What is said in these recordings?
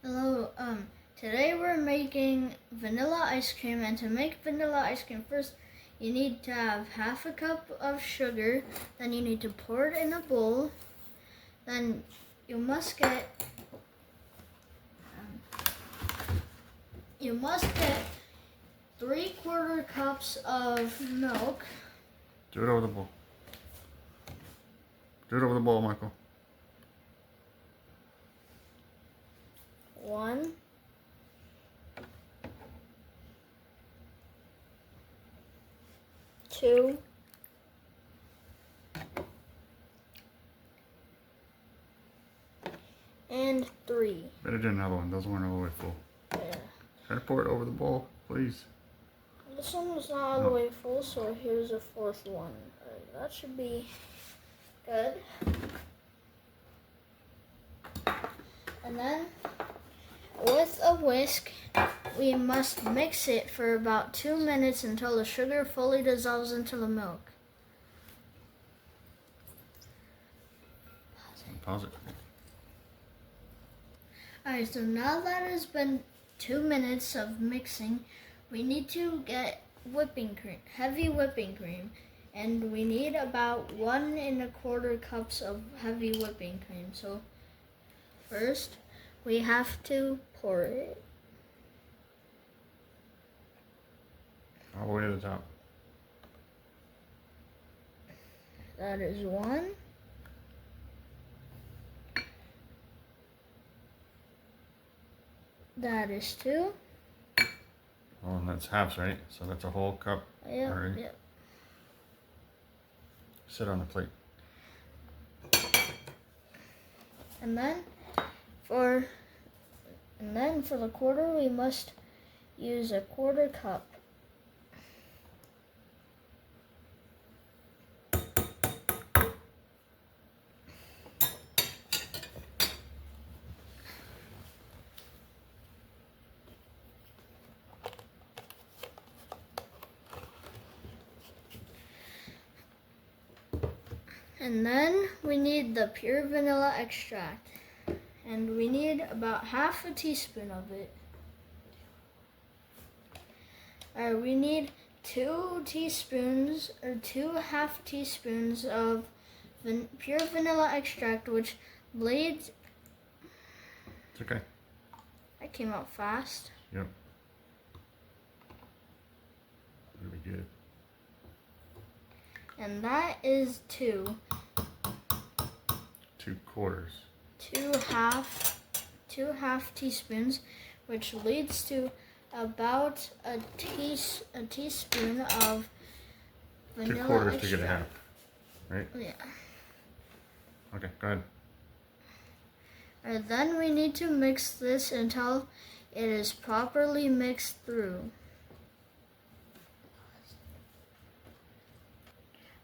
Hello, today we're making vanilla ice cream, and to make vanilla ice cream, first you need to have half a cup of sugar, then you need to pour it in a bowl, then you must get 3/4 cups of milk. Do it over the bowl. Do it over the bowl, Michael. 1, 2, and 3. Better do another one. Those weren't all the way full. Yeah. Try to pour it over the bowl, please. This one was not all the way full, so here's a 4th one. That should be good. And then, with a whisk, we must mix it for about 2 minutes until the sugar fully dissolves into the milk. Pause it. Alright, so now that it's been 2 minutes of mixing, we need to get whipping cream, heavy whipping cream, and we need about 1 1/4 cups of heavy whipping cream. So first, we have to pour it All the way to the top. That is 1. That is 2. Oh, and that's halves, right? So that's a whole cup. Yep, already. yep. Sit on the plate. And then for the quarter, we must use a 1/4 cup. And then we need the pure vanilla extract. And we need about 1/2 teaspoon of it. Alright, we need 2 teaspoons or 2 1/2 teaspoons of pure vanilla extract, which bleeds. It's okay. That came out fast. Yep. Really good. And that is 2. 2/4. 2 half teaspoons, which leads to about a teaspoon of vanilla 2/4 extract. to get a half. Right? Yeah. Okay, go ahead. And then we need to mix this until it is properly mixed through.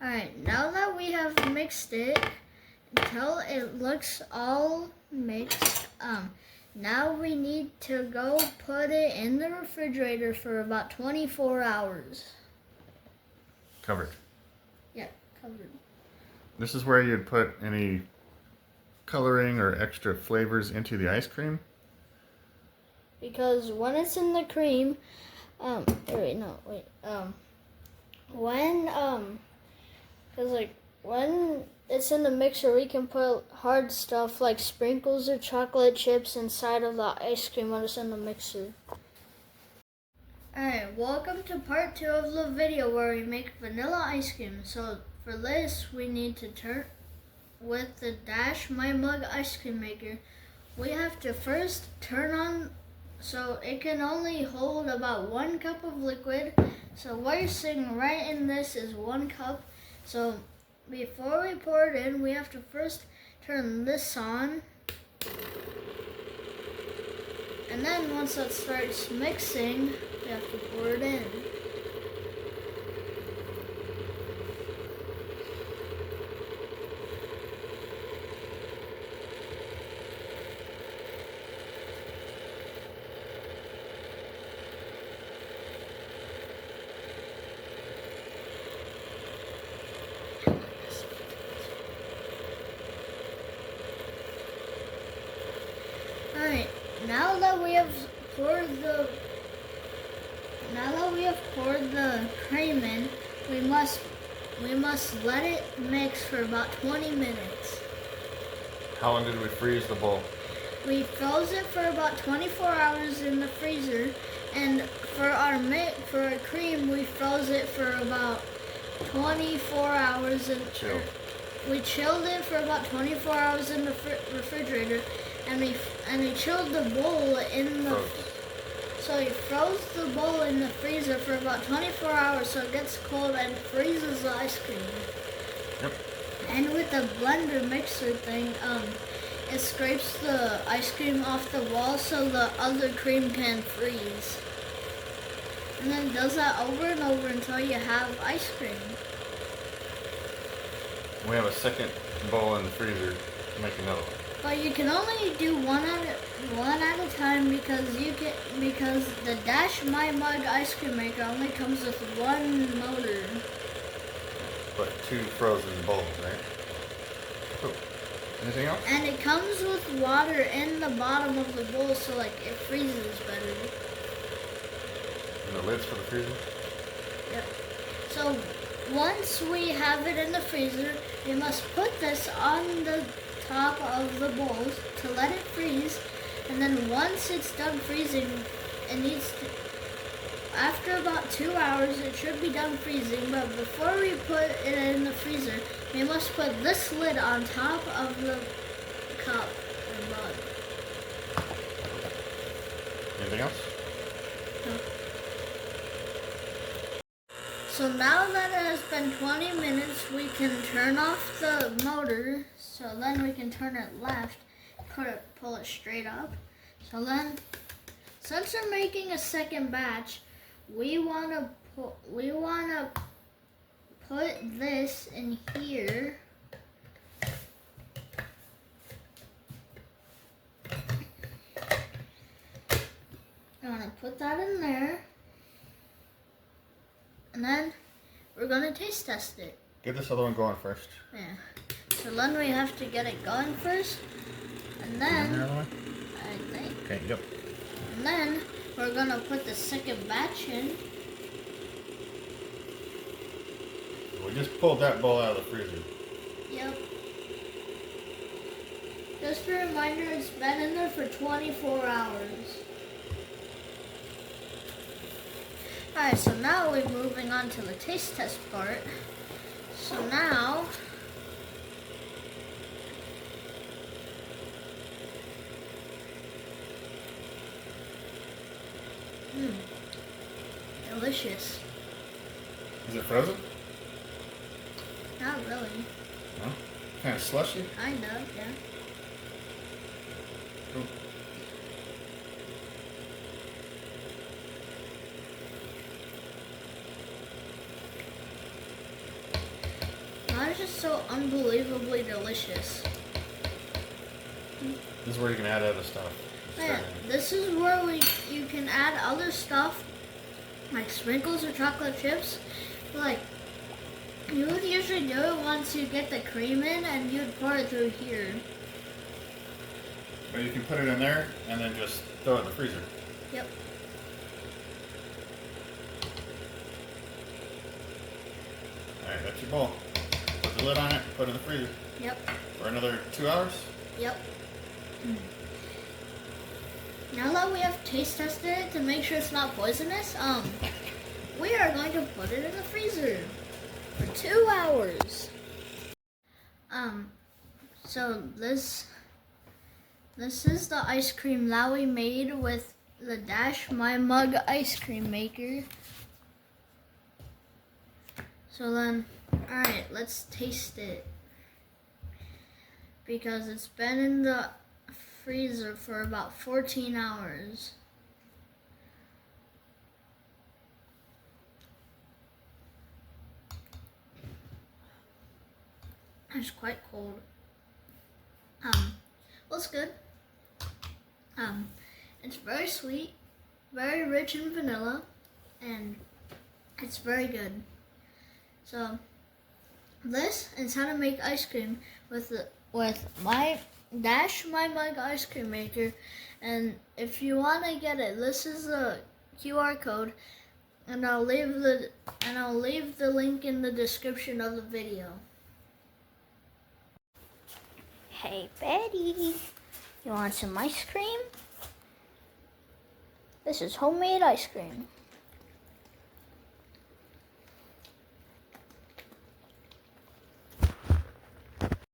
Alright, now that we have mixed it until it looks all mixed, now we need to go put it in the refrigerator for about 24 hours. Covered. Yeah, covered. This is where you'd put any coloring or extra flavors into the ice cream. Because when it's in the cream, when it's in the mixer, we can put hard stuff like sprinkles or chocolate chips inside of the ice cream when it's in the mixer. Alright, welcome to part 2 of the video where we make vanilla ice cream. So for this, we need to turn with the Dash My Mug ice cream maker. We have to first turn on so it can only hold about 1 cup of liquid. So what you're seeing right in this is 1 cup. So before we pour it in, we have to first turn this on. And then once that starts mixing, we have to pour it in. Alright, now that we have poured the cream in, we must let it mix for about 20 minutes. How long did we freeze the bowl? We froze it for about 24 hours in the freezer, and for our cream, we froze it for about 24 hours in Chilled. We chilled it for about 24 hours in the refrigerator, and we chilled the bowl in the. So we froze the bowl in the freezer for about 24 hours, so it gets cold and freezes the ice cream. Yep. And with the blender mixer thing, it scrapes the ice cream off the wall so the other cream can freeze. And then does that over and over until you have ice cream. We have a second bowl in the freezer to make another one. But you can only do one at a time because the Dash My Mug ice cream maker only comes with one motor. But 2 frozen bowls, right? Cool. Anything else? And it comes with water in the bottom of the bowl, so like it freezes better. And the lids for the freezer? Yep. So once we have it in the freezer, we must put this on the top of the bowls to let it freeze, and then once it's done freezing, after about 2 hours it should be done freezing, but before we put it in the freezer, we must put this lid on top of the cup or mug. Anything else? No. So now that it has been 20 minutes, we can turn off the motor. So then we can turn it left, pull it straight up. So then, since we're making a second batch, we wanna put this in here. I wanna put that in there, and then we're gonna taste test it. Get this other one going first. Yeah. So then we have to get it going first, and then I think. Okay. Yep. And then we're gonna put the second batch in. We just pulled that bowl out of the freezer. Yep. Just a reminder, it's been in there for 24 hours. Alright, so now we're moving on to the taste test part. So now, delicious. Is it frozen? Not really. No? Kind of slushy? Kind of, yeah. Cool. That is just so unbelievably delicious. This is where you can add other stuff. Yeah, this is where you can add other stuff like sprinkles or chocolate chips. Like, you would usually do it once you get the cream in, and you'd pour it through here. But you can put it in there and then just throw it in the freezer. Yep. Alright, that's your bowl. Put the lid on it, put it in the freezer. Yep. For another 2 hours? Yep. Now that we have taste tested it to make sure it's not poisonous, we are going to put it in the freezer for 2 hours. So this is the ice cream that we made with the Dash My Mug ice cream maker. So then, alright, let's taste it. Because it's been in the freezer for about 14 hours. It's quite cold. Well, it's good. It's very sweet, very rich in vanilla, and it's very good. So this is how to make ice cream with Dash My Mug ice cream maker, and if you want to get it, this is the QR code, and I'll leave the link in the description of the video. Hey Betty, you want some ice cream? This is homemade ice cream.